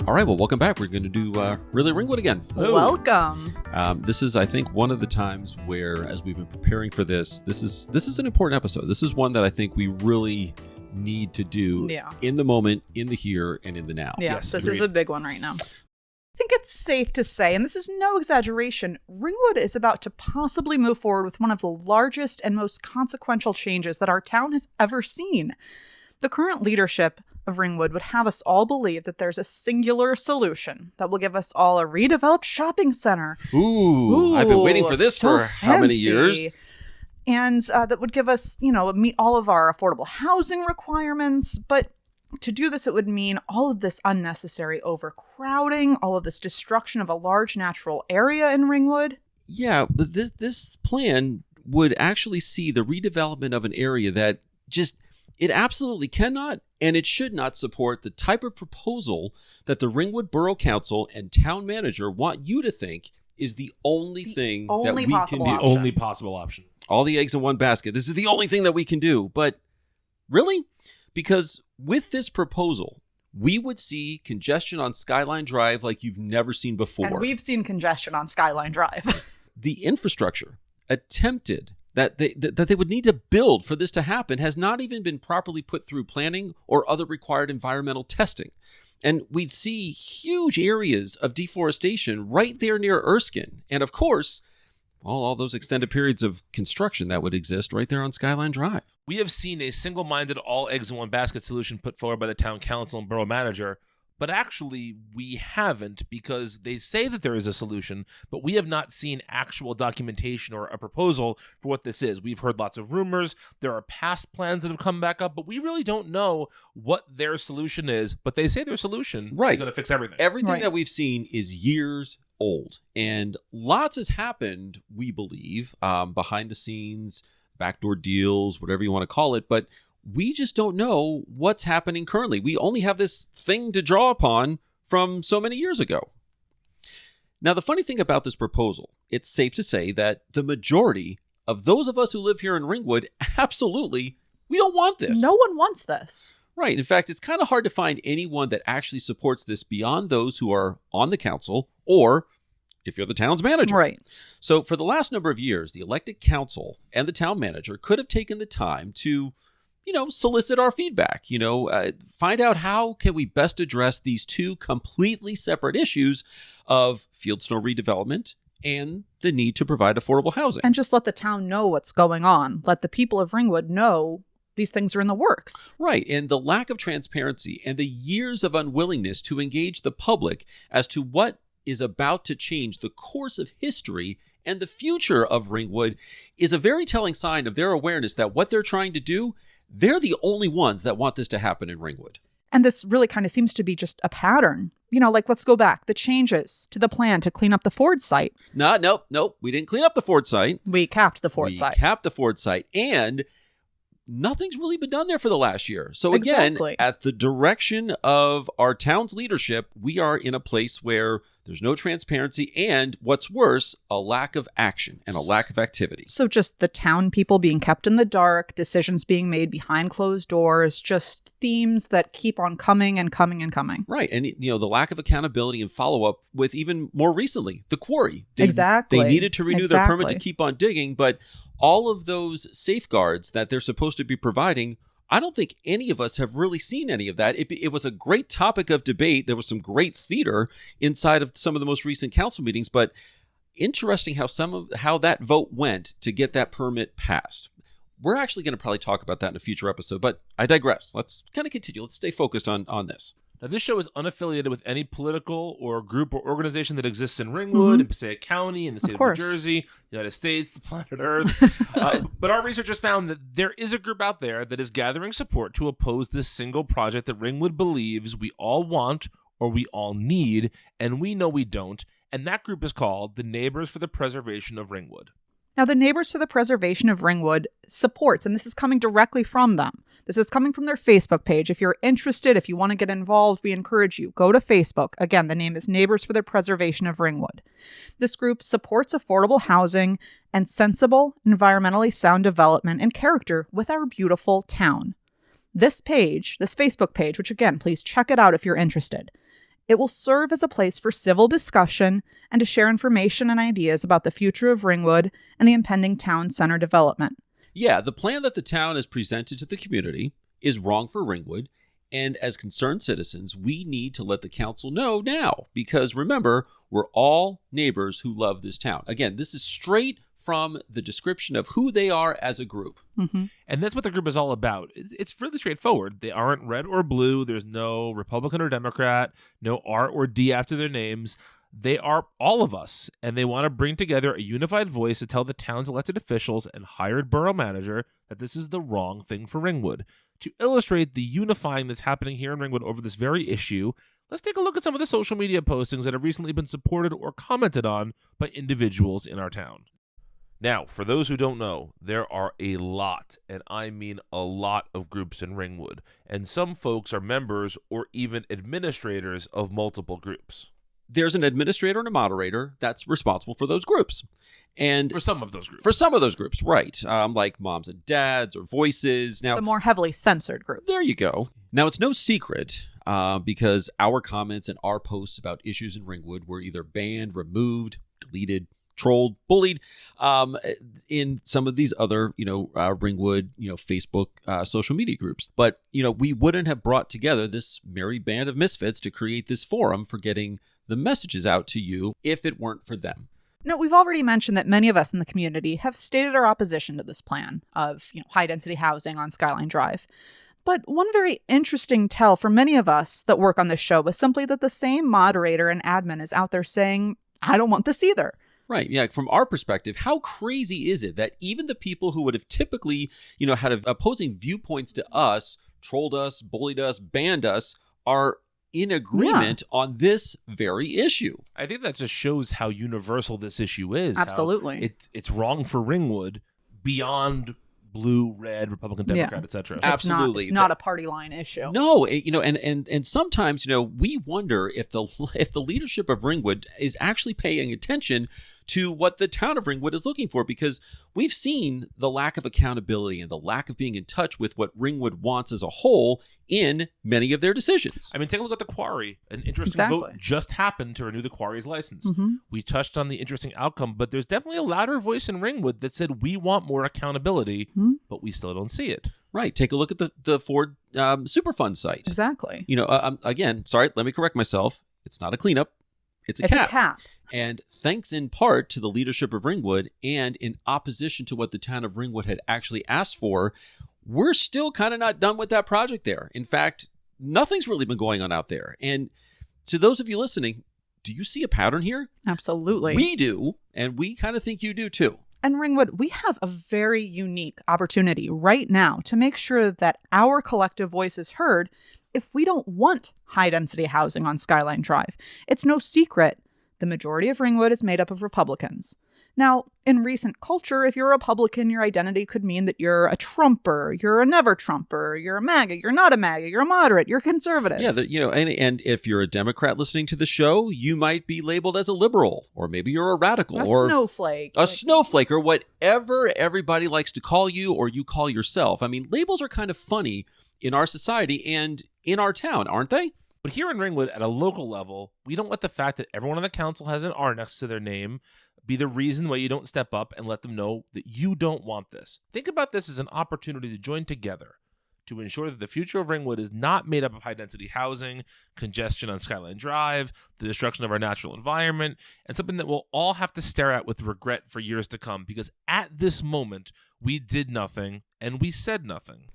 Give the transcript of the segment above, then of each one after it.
All right, well, welcome back. We're going to do Really Ringwood again. Welcome. This is, I think, one of the times where, as we've been preparing for this is an important episode. This is one that I think we really need to do in the moment, in the here, and in the now. Yeah, yes, this is a big one right now. I think it's safe to say, and this is no exaggeration, Ringwood is about to possibly move forward with one of the largest and most consequential changes that our town has ever seen. The current leadership of Ringwood would have us all believe that there's a singular solution that will give us all a redeveloped shopping center. Ooh, I've been waiting for this for how many years? And that would give us, meet all of our affordable housing requirements. But to do this, it would mean all of this unnecessary overcrowding, all of this destruction of a large natural area in Ringwood. Yeah, but this plan would actually see the redevelopment of an area that it absolutely cannot and it should not support the type of proposal that the Ringwood Borough Council and town manager want you to think is the only thing that we can do. The only possible option. All the eggs in one basket. This is the only thing that we can do. But really? Because with this proposal, we would see congestion on Skyline Drive like you've never seen before. And we've seen congestion on Skyline Drive. The infrastructure attempted that they would need to build for this to happen has not even been properly put through planning or other required environmental testing. And we'd see huge areas of deforestation right there near Erskine. And of course, all those extended periods of construction that would exist right there on Skyline Drive. We have seen a single-minded all eggs in one basket solution put forward by the town council and borough manager. But actually, we haven't, because they say that there is a solution, but we have not seen actual documentation or a proposal for what this is. We've heard lots of rumors. There are past plans that have come back up, but we really don't know what their solution is. But they say their solution is going to fix everything. Everything that we've seen is years old, and lots has happened, we believe, behind the scenes, backdoor deals, whatever you want to call it, but we just don't know what's happening currently. We only have this thing to draw upon from so many years ago. Now, the funny thing about this proposal, it's safe to say that the majority of those of us who live here in Ringwood, absolutely, we don't want this. No one wants this. Right. In fact, it's kind of hard to find anyone that actually supports this beyond those who are on the council or if you're the town's manager. Right. So for the last number of years, the elected council and the town manager could have taken the time to solicit our feedback, find out how can we best address these two completely separate issues of field snow redevelopment and the need to provide affordable housing. And just let the town know what's going on. Let the people of Ringwood know these things are in the works. Right. And the lack of transparency and the years of unwillingness to engage the public as to what is about to change the course of history and the future of Ringwood is a very telling sign of their awareness that what they're trying to do, they're the only ones that want this to happen in Ringwood. And this really kind of seems to be just a pattern. Let's go back. The changes to the plan to clean up the Ford site. Nope. We didn't clean up the Ford site. We capped the Ford site. And nothing's really been done there for the last year. So again, at the direction of our town's leadership, we are in a place where there's no transparency and, what's worse, a lack of action and a lack of activity. So just the town people being kept in the dark, decisions being made behind closed doors, just themes that keep on coming and coming and coming. Right. And, the lack of accountability and follow-up with even more recently, the quarry. They needed to renew their permit to keep on digging, but all of those safeguards that they're supposed to be providing, I don't think any of us have really seen any of that. It was a great topic of debate. There was some great theater inside of some of the most recent council meetings, but interesting how that vote went to get that permit passed. We're actually going to probably talk about that in a future episode, but I digress. Let's kind of continue. Let's stay focused on this. Now, this show is unaffiliated with any political or group or organization that exists in Ringwood, in Passaic County, in the state of New Jersey, the United States, the planet Earth. But our researchers found that there is a group out there that is gathering support to oppose this single project that Ringwood believes we all want or we all need, and we know we don't. And that group is called the Neighbors for the Preservation of Ringwood. Now, the Neighbors for the Preservation of Ringwood supports, and this is coming directly from them. This is coming from their Facebook page. If you're interested, if you want to get involved, we encourage you. Go to Facebook. Again, the name is Neighbors for the Preservation of Ringwood. This group supports affordable housing and sensible, environmentally sound development and character with our beautiful town. This page, this Facebook page, which again, please check it out if you're interested, It will serve as a place for civil discussion and to share information and ideas about the future of Ringwood and the impending town center development. Yeah, the plan that the town has presented to the community is wrong for Ringwood, and as concerned citizens, we need to let the council know now, because remember, we're all neighbors who love this town. Again, this is straight from the description of who they are as a group. Mm-hmm. And that's what the group is all about. It's really straightforward. They aren't red or blue. There's no Republican or Democrat, no R or D after their names. They are all of us, and they want to bring together a unified voice to tell the town's elected officials and hired borough manager that this is the wrong thing for Ringwood. To illustrate the unifying that's happening here in Ringwood over this very issue, let's take a look at some of the social media postings that have recently been supported or commented on by individuals in our town. Now, for those who don't know, there are a lot, and I mean a lot of groups in Ringwood, and some folks are members or even administrators of multiple groups. There's an administrator and a moderator that's responsible for those groups. And for some of those groups. For some of those groups, right. Like moms and dads or voices. Now, the more heavily censored groups. There you go. Now, it's no secret because our comments and our posts about issues in Ringwood were either banned, removed, deleted, trolled, bullied in some of these other, Ringwood, Facebook social media groups. But, we wouldn't have brought together this merry band of misfits to create this forum for getting the messages out to you if it weren't for them. No, we've already mentioned that many of us in the community have stated our opposition to this plan of, high-density housing on Skyline Drive. But one very interesting tell for many of us that work on this show was simply that the same moderator and admin is out there saying, I don't want this either. Right. Yeah. From our perspective, how crazy is it that even the people who would have typically, had opposing viewpoints to us, trolled us, bullied us, banned us, are in agreement on this very issue? I think that just shows how universal this issue is. Absolutely. It's wrong for Ringwood beyond blue, red, Republican, Democrat, etc. Absolutely. It's not a party line issue. No, and sometimes, we wonder if the leadership of Ringwood is actually paying attention to what the town of Ringwood is looking for, because we've seen the lack of accountability and the lack of being in touch with what Ringwood wants as a whole in many of their decisions. I mean, take a look at the Quarry. An interesting vote just happened to renew the Quarry's license. Mm-hmm. We touched on the interesting outcome, but there's definitely a louder voice in Ringwood that said we want more accountability, but we still don't see it. Right. Take a look at the Ford Superfund site. Exactly. Again, sorry, let me correct myself. It's not a cleanup. It's a cap. And thanks in part to the leadership of Ringwood and in opposition to what the town of Ringwood had actually asked for, we're still kind of not done with that project there. In fact, nothing's really been going on out there. And to those of you listening, do you see a pattern here? Absolutely. We do, and we kind of think you do too. And Ringwood, we have a very unique opportunity right now to make sure that our collective voice is heard if we don't want high-density housing on Skyline Drive. It's no secret the majority of Ringwood is made up of Republicans. Now, in recent culture, if you're a Republican, your identity could mean that you're a Trumper, you're a never Trumper, you're a MAGA, you're not a MAGA, you're a moderate, you're conservative. Yeah, and if you're a Democrat listening to the show, you might be labeled as a liberal, or maybe you're a radical, or snowflake. A snowflake, or whatever everybody likes to call you or you call yourself. I mean, labels are kind of funny in our society and in our town, aren't they? But here in Ringwood, at a local level, we don't let the fact that everyone on the council has an R next to their name be the reason why you don't step up and let them know that you don't want this. Think about this as an opportunity to join together to ensure that the future of Ringwood is not made up of high-density housing, congestion on Skyline Drive, the destruction of our natural environment, and something that we'll all have to stare at with regret for years to come, because at this moment, we did nothing and we said nothing.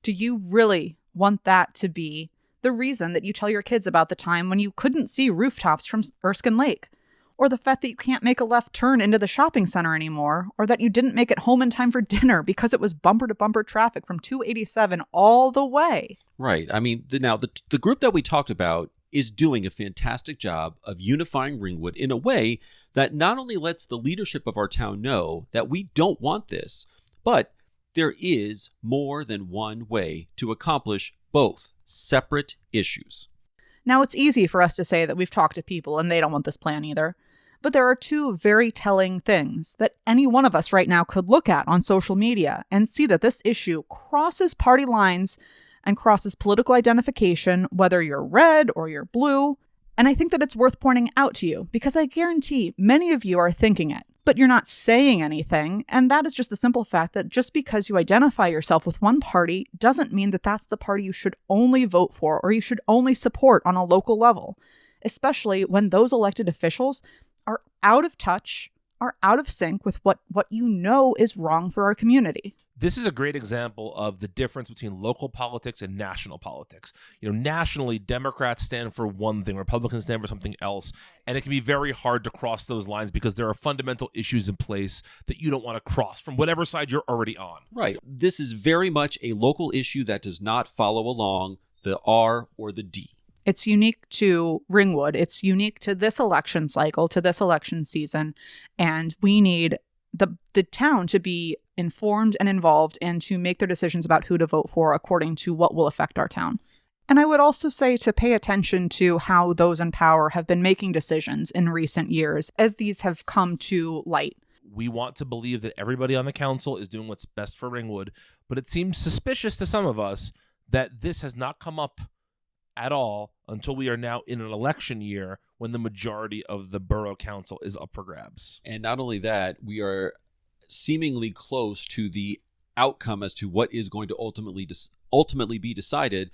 Do you really want that to be the reason that you tell your kids about the time when you couldn't see rooftops from Erskine Lake? Or the fact that you can't make a left turn into the shopping center anymore, or that you didn't make it home in time for dinner because it was bumper-to-bumper traffic from 287 all the way? Right. I mean, the group that we talked about is doing a fantastic job of unifying Ringwood in a way that not only lets the leadership of our town know that we don't want this, but there is more than one way to accomplish both separate issues. Now, it's easy for us to say that we've talked to people and they don't want this plan either. But there are two very telling things that any one of us right now could look at on social media and see that this issue crosses party lines and crosses political identification, whether you're red or you're blue. And I think that it's worth pointing out to you because I guarantee many of you are thinking it, but you're not saying anything. And that is just the simple fact that just because you identify yourself with one party doesn't mean that that's the party you should only vote for or you should only support on a local level, especially when those elected officials are out of touch, are out of sync with what you know is wrong for our community. This is a great example of the difference between local politics and national politics. Nationally, Democrats stand for one thing, Republicans stand for something else, and it can be very hard to cross those lines because there are fundamental issues in place that you don't want to cross from whatever side you're already on. Right. This is very much a local issue that does not follow along the R or the D. It's unique to Ringwood. It's unique to this election cycle, to this election season, and we need the town to be informed and involved and to make their decisions about who to vote for according to what will affect our town. And I would also say to pay attention to how those in power have been making decisions in recent years as these have come to light. We want to believe that everybody on the council is doing what's best for Ringwood, but it seems suspicious to some of us that this has not come up at all until we are now in an election year when the majority of the borough council is up for grabs. And not only that, we are seemingly close to the outcome as to what is going to ultimately be decided.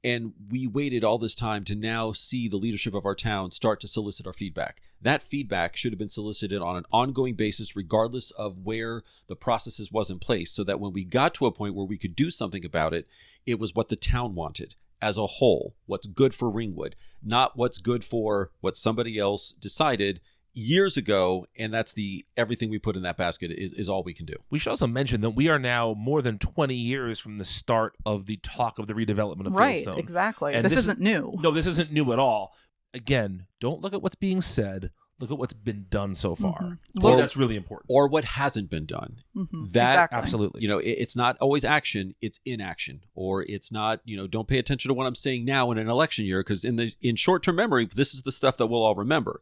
And we waited all this time to now see the leadership of our town start to solicit our feedback. That feedback should have been solicited on an ongoing basis, regardless of where the processes was in place, so that when we got to a point where we could do something about it, it was what the town wanted as a whole, what's good for Ringwood, not what's good for what somebody else decided years ago, and that's everything we put in that basket is all we can do. We should also mention that we are now more than 20 years from the start of the talk of the redevelopment of Fieldstone. Right, exactly. And this isn't new. No, this isn't new at all. Again, don't look at what's being said. Look at what's been done so far. I think that's really important. Or what hasn't been done. Mm-hmm. That exactly. Absolutely. It's not always action, it's inaction. Or it's not, don't pay attention to what I'm saying now in an election year, because in short-term memory, this is the stuff that we'll all remember.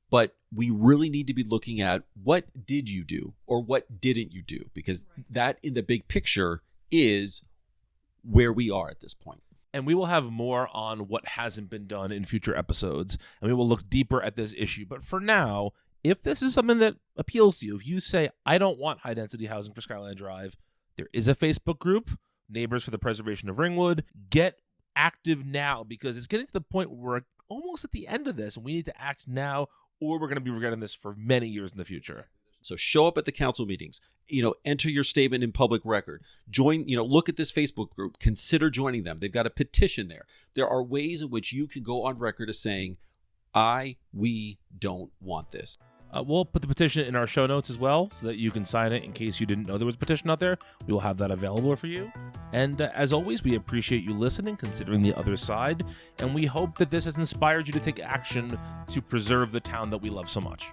But we really need to be looking at what did you do or what didn't you do? Because that in the big picture is where we are at this point. And we will have more on what hasn't been done in future episodes, and we will look deeper at this issue. But for now, if this is something that appeals to you, if you say, I don't want high-density housing for Skyline Drive, there is a Facebook group, Neighbors for the Preservation of Ringwood. Get active now, because it's getting to the point where we're almost at the end of this, and we need to act now, or we're going to be regretting this for many years in the future. So show up at the council meetings, enter your statement in public record, join, look at this Facebook group, consider joining them. They've got a petition there. There are ways in which you can go on record as saying, we don't want this. We'll put the petition in our show notes as well so that you can sign it in case you didn't know there was a petition out there. We will have that available for you. And as always, we appreciate you listening, considering the other side, and we hope that this has inspired you to take action to preserve the town that we love so much.